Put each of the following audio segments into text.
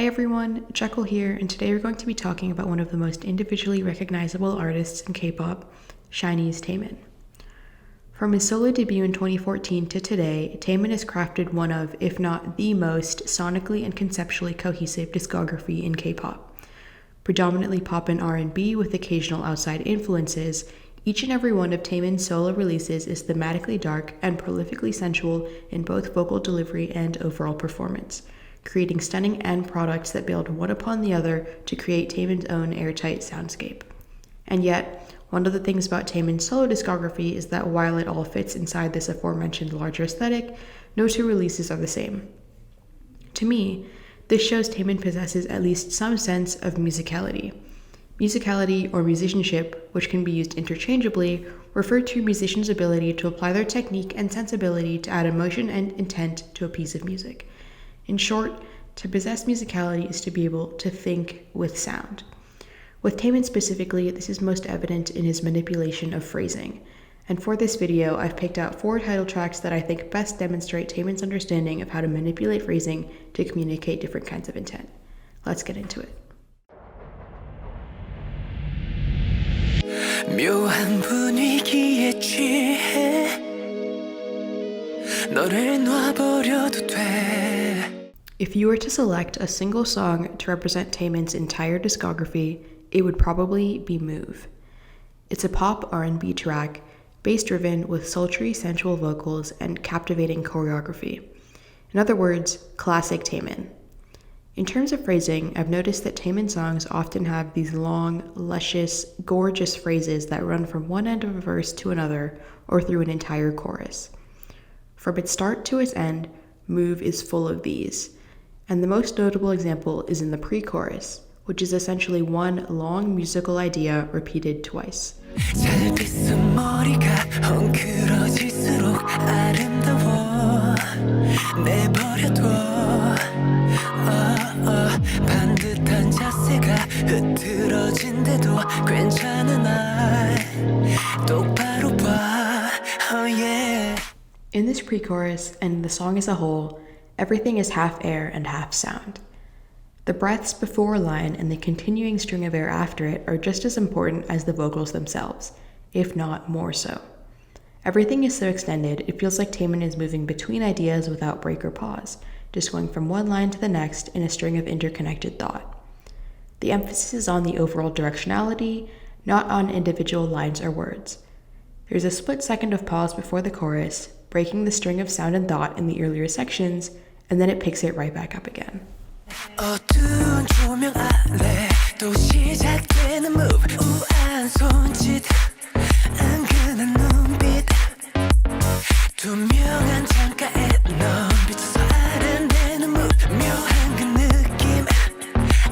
Hi everyone, Jekyll here, and today we're going to be talking about one of the most individually recognizable artists in K-pop, SHINee's Taemin. From his solo debut in 2014 to today, Taemin has crafted one of, if not the most, sonically and conceptually cohesive discography in K-pop. Predominantly pop and R&B with occasional outside influences, each and every one of Taemin's solo releases is thematically dark and prolifically sensual in both vocal delivery and overall performance, creating stunning end products that build one upon the other to create Taemin's own airtight soundscape. And yet, one of the things about Taemin's solo discography is that while it all fits inside this aforementioned larger aesthetic, no two releases are the same. To me, this shows Taemin possesses at least some sense of musicality. Musicality, or musicianship, which can be used interchangeably, refer to a musician's ability to apply their technique and sensibility to add emotion and intent to a piece of music. In short, to possess musicality is to be able to think with sound. With Taemin specifically, this is most evident in his manipulation of phrasing. And for this video, I've picked out 4 title tracks that I think best demonstrate Taemin's understanding of how to manipulate phrasing to communicate different kinds of intent. Let's get into it. 묘한 분위기에 취해 너를 놔버려도 돼. If you were to select a single song to represent Taemin's entire discography, it would probably be Move. It's a pop R&B track, bass-driven with sultry, sensual vocals and captivating choreography. In other words, classic Taemin. In terms of phrasing, I've noticed that Taemin songs often have these long, luscious, gorgeous phrases that run from one end of a verse to another or through an entire chorus. From its start to its end, Move is full of these. And the most notable example is in the pre-chorus, which is essentially one long musical idea repeated twice. In this pre-chorus, and the song as a whole, everything is half air and half sound. The breaths before a line and the continuing string of air after it are just as important as the vocals themselves, if not more so. Everything is so extended, it feels like Taemin is moving between ideas without break or pause, just going from one line to the next in a string of interconnected thought. The emphasis is on the overall directionality, not on individual lines or words. There's a split second of pause before the chorus, breaking the string of sound and thought in the earlier sections, and then it picks it right back up again. 어두운 조명 아래 또 시작되는 move 우아한 손짓 은근한 눈빛 투명한 창가에 넌 비춰서 아른대는 move 묘한 그 느낌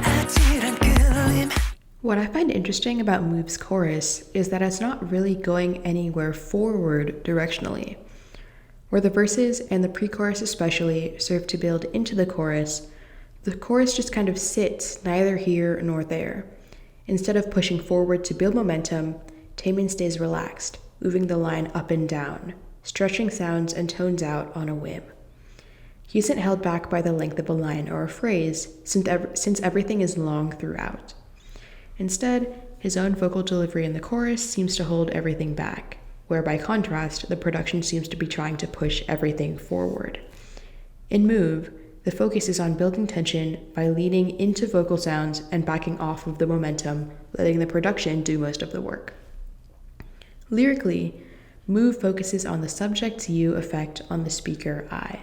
아찔한 끌림. What I find interesting about Move's chorus is that it's not really going anywhere forward directionally. Where the verses and the pre-chorus especially serve to build into the chorus just kind of sits neither here nor there. Instead of pushing forward to build momentum, Taemin stays relaxed, moving the line up and down, stretching sounds and tones out on a whim. He isn't held back by the length of a line or a phrase, since everything is long throughout. Instead, his own vocal delivery in the chorus seems to hold everything back, where by contrast, the production seems to be trying to push everything forward. In Move, the focus is on building tension by leaning into vocal sounds and backing off of the momentum, letting the production do most of the work. Lyrically, Move focuses on the subject's you effect on the speaker I.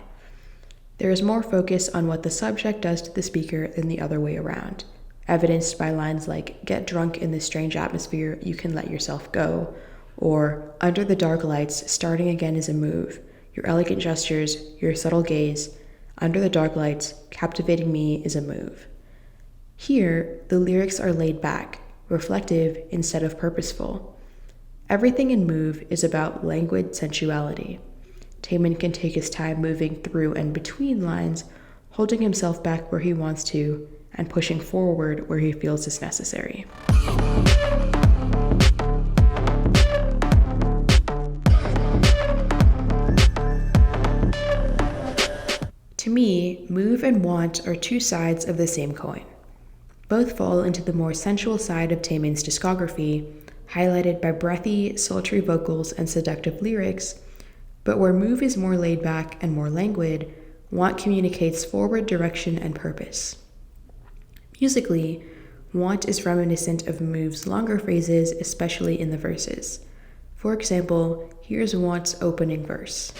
There is more focus on what the subject does to the speaker than the other way around, evidenced by lines like, "Get drunk in this strange atmosphere, you can let yourself go," or "Under the dark lights, starting again is a move. Your elegant gestures, your subtle gaze. Under the dark lights, captivating me is a move." Here, the lyrics are laid back, reflective instead of purposeful. Everything in Move is about languid sensuality. Taemin can take his time moving through and between lines, holding himself back where he wants to, and pushing forward where he feels is necessary. To me, move and want are two sides of the same coin. Both fall into the more sensual side of taemin's discography, highlighted by breathy, sultry vocals and seductive lyrics, but where move is more laid back and more languid, want communicates forward direction and purpose. Musically, want is reminiscent of move's longer phrases, especially in the verses. For example, here's want's opening verse.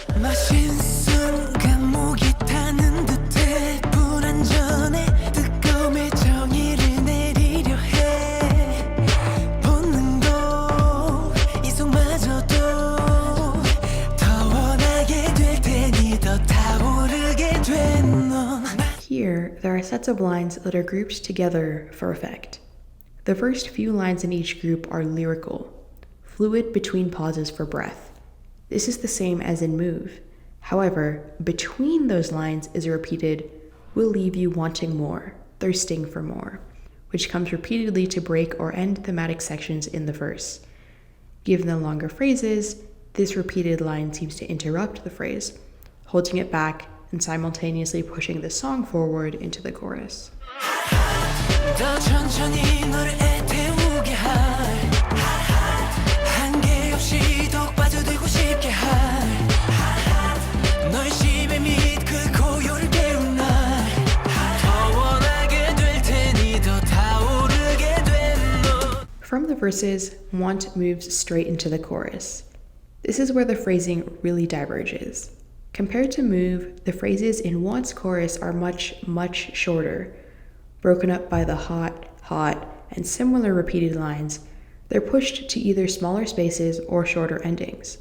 Here, there are sets of lines that are grouped together for effect. The first few lines in each group are lyrical, fluid between pauses for breath. This is the same as in move. However, between those lines is a repeated, "will leave you wanting more, thirsting for more," which comes repeatedly to break or end thematic sections in the verse. Given the longer phrases, this repeated line seems to interrupt the phrase, holding it back and simultaneously pushing the song forward into the chorus. From the verses, want moves straight into the chorus. This is where the phrasing really diverges. Compared to move, the phrases in want's chorus are much, much shorter. Broken up by the hot, hot, and similar repeated lines, they're pushed to either smaller spaces or shorter endings.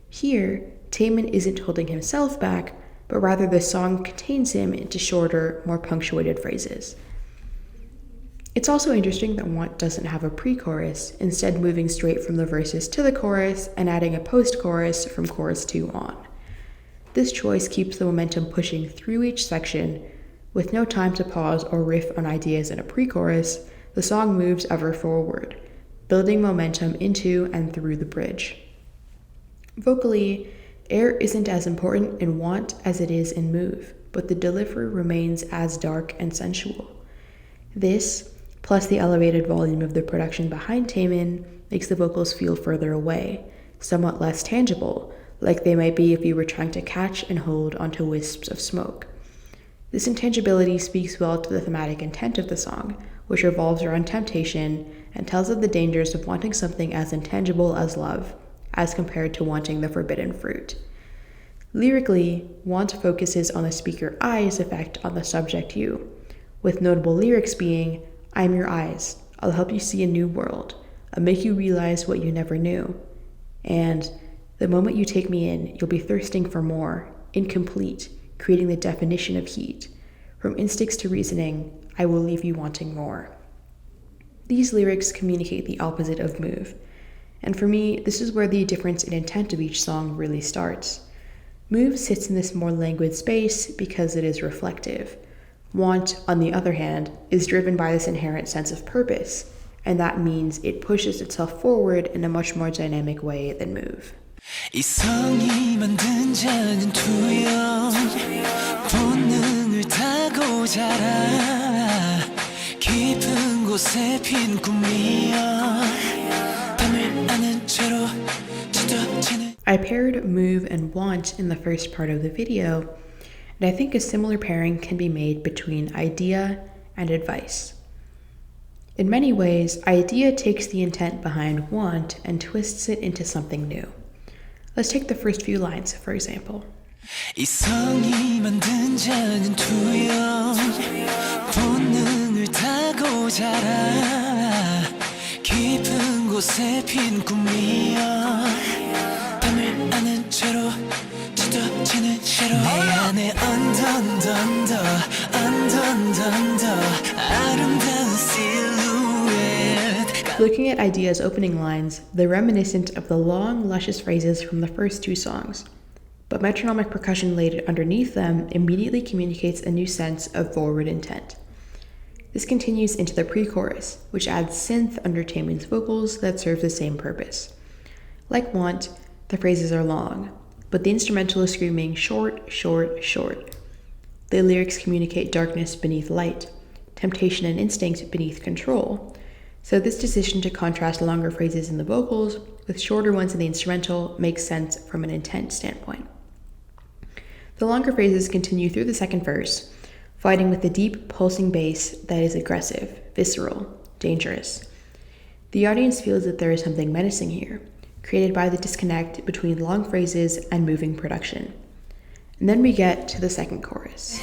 Here, taemin isn't holding himself back, but rather the song contains him into shorter, more punctuated phrases. It's also interesting that want doesn't have a pre-chorus, instead moving straight from the verses to the chorus and adding a post-chorus from chorus 2 on. This choice keeps the momentum pushing through each section. With no time to pause or riff on ideas in a pre-chorus, the song moves ever forward, building momentum into and through the bridge. Vocally, air isn't as important in want as it is in move, but the delivery remains as dark and sensual. This, plus the elevated volume of the production behind taemin, makes the vocals feel further away, somewhat less tangible, like they might be if you were trying to catch and hold onto wisps of smoke. This intangibility speaks well to the thematic intent of the song, which revolves around temptation and tells of the dangers of wanting something as intangible as love, as compared to wanting the forbidden fruit. Lyrically, want focuses on the speaker I's effect on the subject you, with notable lyrics being, "I'm your eyes, I'll help you see a new world, I'll make you realize what you never knew," and "the moment you take me in, you'll be thirsting for more, incomplete, creating the definition of heat. From instincts to reasoning, I will leave you wanting more." These lyrics communicate the opposite of move, and for me, this is where the difference in intent of each song really starts. Move sits in this more languid space because it is reflective. Want, on the other hand, is driven by this inherent sense of purpose, and that means it pushes itself forward in a much more dynamic way than move. 이성이 만든 자는 투영 본능을 타고 자라 깊은 곳에 핀 꿈이여 밤을 아는 채로 짙어지는 I paired move and want in the first part of the video, and I think a similar pairing can be made between idea and advice. In many ways, idea takes the intent behind want and twists it into something new. Let's take the first few lines, for example. 이성이 만든 자는 투영 본능을 타고 자라 깊은 곳에 핀 꿈이여 밤을 아는 채로 짙어지는 채로 내 안에 언더 아름다운 silhouette. Looking at idea's opening lines, they're reminiscent of the long, luscious phrases from the first two songs, but metronomic percussion laid underneath them immediately communicates a new sense of forward intent. This continues into the pre-chorus, which adds synth under taemin's vocals that serves the same purpose. Like want, the phrases are long, but the instrumental is screaming short, short, short. The lyrics communicate darkness beneath light, temptation and instinct beneath control. So this decision to contrast longer phrases in the vocals with shorter ones in the instrumental makes sense from an intent standpoint. The longer phrases continue through the second verse, fighting with the deep, pulsing bass that is aggressive, visceral, dangerous. The audience feels that there is something menacing here, created by the disconnect between long phrases and moving production. And then we get to the second chorus.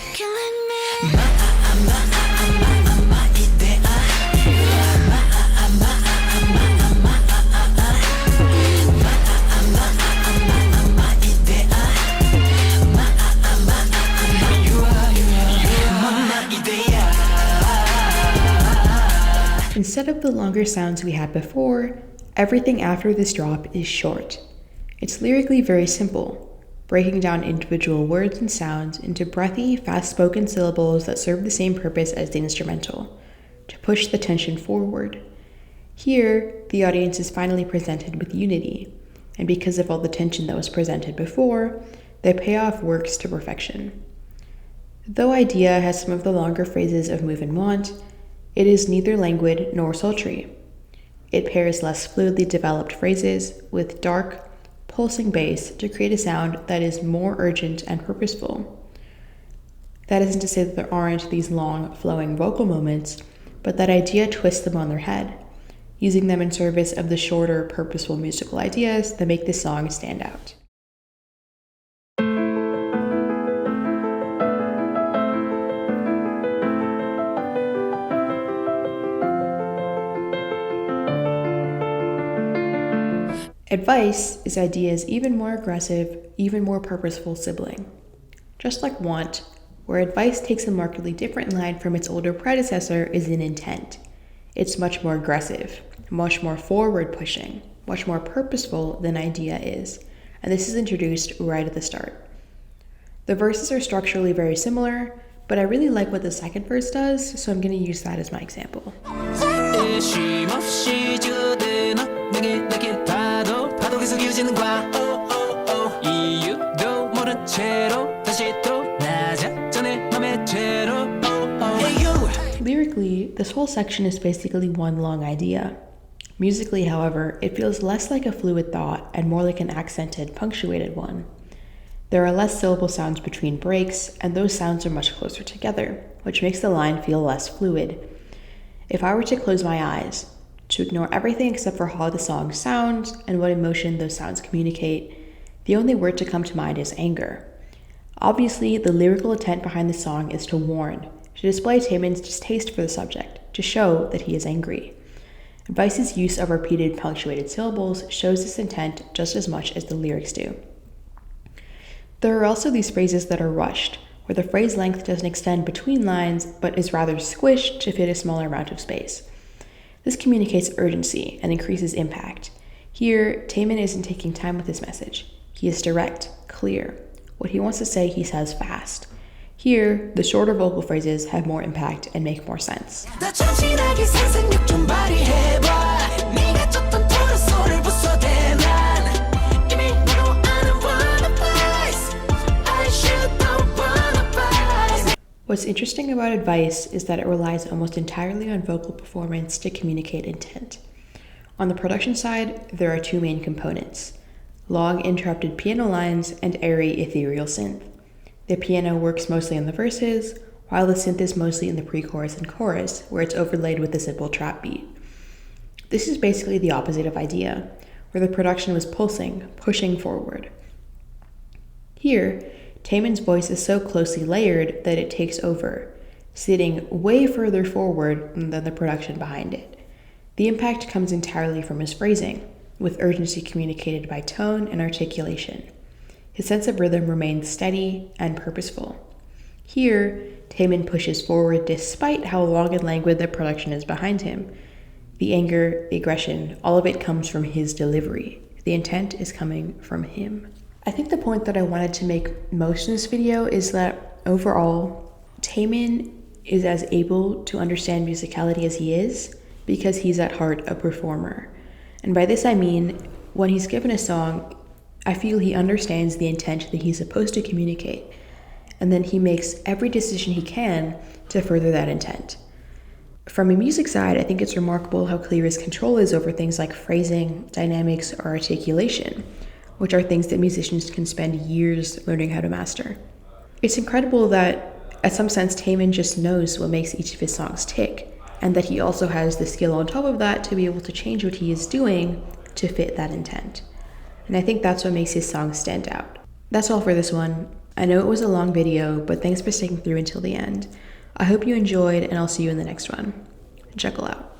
Instead of the longer sounds we had before, everything after this drop is short. It's lyrically very simple, breaking down individual words and sounds into breathy, fast-spoken syllables that serve the same purpose as the instrumental, to push the tension forward. Here, the audience is finally presented with unity, and because of all the tension that was presented before, the payoff works to perfection. Though Idea has some of the longer phrases of Move and Want, it is neither languid nor sultry. It pairs less fluidly developed phrases with dark, pulsing bass to create a sound that is more urgent and purposeful. That isn't to say that there aren't these long, flowing vocal moments, but that Idea twists them on their head, using them in service of the shorter, purposeful musical ideas that make this song stand out. Advice is Idea's even more aggressive, even more purposeful sibling. Just like Want, where Advice takes a markedly different line from its older predecessor, is in intent. It's much more aggressive, much more forward-pushing, much more purposeful than Idea is, and this is introduced right at the start. The verses are structurally very similar, but I really like what the second verse does, so I'm going to use that as my example. Lyrically, this whole section is basically one long idea. Musically, however, it feels less like a fluid thought and more like an accented, punctuated one. There are less syllable sounds between breaks, and those sounds are much closer together, which makes the line feel less fluid. If I were to close my eyes, to ignore everything except for how the song sounds and what emotion those sounds communicate, the only word to come to mind is anger. Obviously, the lyrical intent behind the song is to warn, to display Taemin's distaste for the subject, to show that he is angry. Advice's use of repeated punctuated syllables shows this intent just as much as the lyrics do. There are also these phrases that are rushed, where the phrase length doesn't extend between lines, but is rather squished to fit a smaller amount of space. This communicates urgency and increases impact. Here, Taemin isn't taking time with his message. He is direct, clear. What he wants to say, he says fast. Here, the shorter vocal phrases have more impact and make more sense. What's interesting about Advice is that it relies almost entirely on vocal performance to communicate intent. On the production side, there are two main components: long interrupted piano lines and airy ethereal synth. The piano works mostly in the verses, while the synth is mostly in the pre-chorus and chorus, where it's overlaid with a simple trap beat. This is basically the opposite of Idea, where the production was pulsing, pushing forward. Here, Taemin's voice is so closely layered that it takes over, sitting way further forward than the production behind it. The impact comes entirely from his phrasing, with urgency communicated by tone and articulation. His sense of rhythm remains steady and purposeful. Here, Taemin pushes forward despite how long and languid the production is behind him. The anger, the aggression, all of it comes from his delivery. The intent is coming from him. I think the point that I wanted to make most in this video is that overall, Taemin is as able to understand musicality as he is because he's at heart a performer. And by this I mean, when he's given a song, I feel he understands the intent that he's supposed to communicate. and then he makes every decision he can to further that intent. From a music side, I think it's remarkable how clear his control is over things like phrasing, dynamics, or articulation, which are things that musicians can spend years learning how to master. It's incredible that, in some sense, Taemin just knows what makes each of his songs tick, and that he also has the skill on top of that to be able to change what he is doing to fit that intent. And I think that's what makes his songs stand out. That's all for this one. I know it was a long video, but thanks for sticking through until the end. I hope you enjoyed, and I'll see you in the next one. Jekyll out.